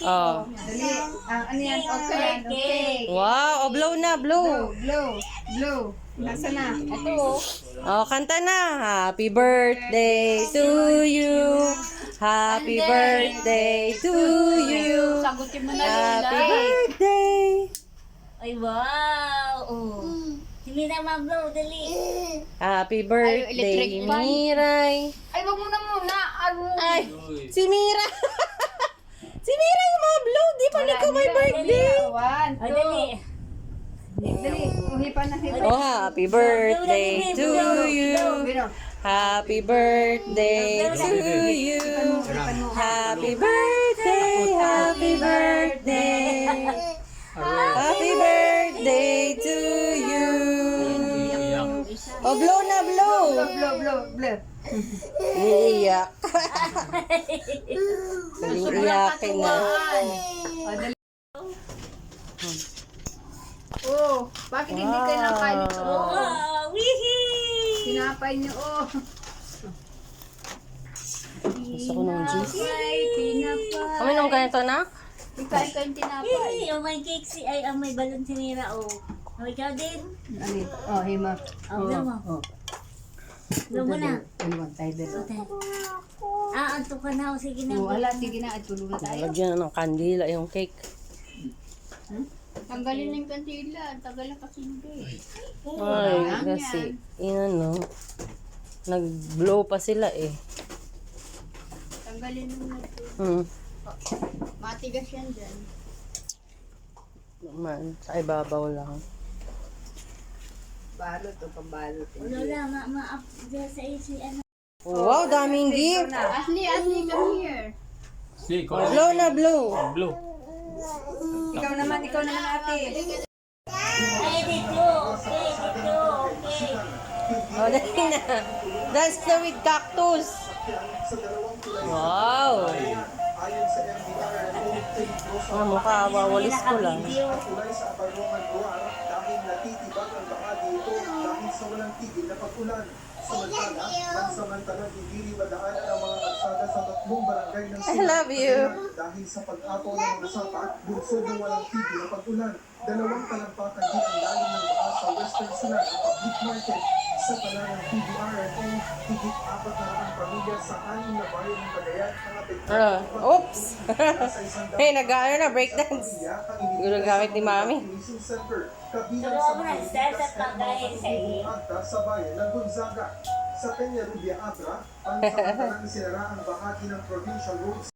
Oh. Dali. Ano yan? Okay. Wow, blow na, blow. Blow. Nasaan na? Ito. Oh, kanta na. Happy birthday to you. Happy birthday to you. Sagutin mo na Happy Lola. birthday. Ay, wow. Oh. Hindi na mag-blow, dali. Happy electric birthday, fan. Miray. Ay, wag mo na muna. Ay, si Mira. Si Mira yung mga blow. Di pa ikaw may birthday. One, Ay, two. dali. Dali. Hipa na, hipa. Oh, happy birthday to you. Bino. Happy birthday to you. Happy birthday, happy birthday. Happy birthday to you. Oh, blow na, blow. Blow. Iiyak. Iiyakin na. Oh, bakit hindi kayo nakain ito? Wow, wihee! Sinapay niyo, Gusto ko ng juice. Ay, tinapay. Kami nung ganito na? Ikain ko yung tinapay. Wihee! Oh, may cake si, ay, may balon si Mira, oh. Oh, ikaw din. Ano ito? Oh, hima. Oh, blow mo. Blow mo na. Ano tayo dito? Ah, anto ka na, oh, sige na. Oh, ala, sige na. At tulungan tayo. Lagyan na ng kandila yung cake. Tanggalin na yung kantila. Tanggalin kasi hindi. Ay, kasi, inano, nag-blow pa sila eh. Tanggalin na ito. Matigas yan dyan. Naman, sa ibabaw lang. Balot o pambalot. Lola, ma-up dyan sa AC, ano. Wow, daming gift. Ashley, come here. Si, Blow na, blow. Blue. Ikaw naman ate. Ay, dito. Okay, dito. Okay. Oh, dali na. Dance na with cactus. Wow. Ah, mukha, wawalis ko lang. Video. Kulay sa Aparongan Luar dahil natitibag ang baka dito dahil sa walang tigil na pag-ulan. Samantala, pansamantalang hindi madaanan ang mga kalsada sa tatlong barangay ng I love you. dahil sa pag-apaw ng mga sapat, bunsod ng walang tigil na pag-ulan. Dalawang talampakan din ang lalim ng baka sa Western Sulan at Public Market sa pala ng PBRNO. Higit 400 pamilya sa 6 na bayan ng Cagayan ang apektado. Oops. Hey, nag-ano na, breakdance. Gumagamit ni Mami. Kabilang sa mga likas at mga agta sa bayan ng Gonzaga. Sa Peña Rubia Abra, pansamantalang isinara ang bahagi ng provincial roads.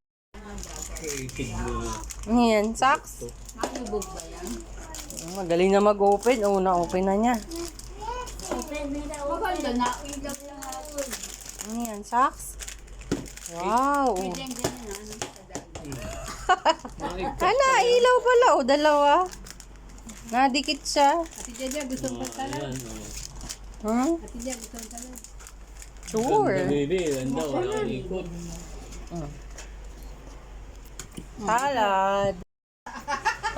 Yan, socks. Magaling na mag-open. Oo, na-open na niya. Open, Mira, open. Yan, socks. Wow. Hala, ilaw pala. O, dalawa. Nadikit siya. Ate Jaja, gusto mo pagkalan? Ate Jaja, gusto mo pagkalan? Sure. Baby, ganda. Walang ikot. Salad.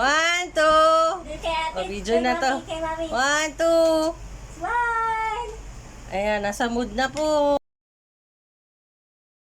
1, 2. Pa-video na to. 1, 2. Smile! Ayan, nasa mood na po.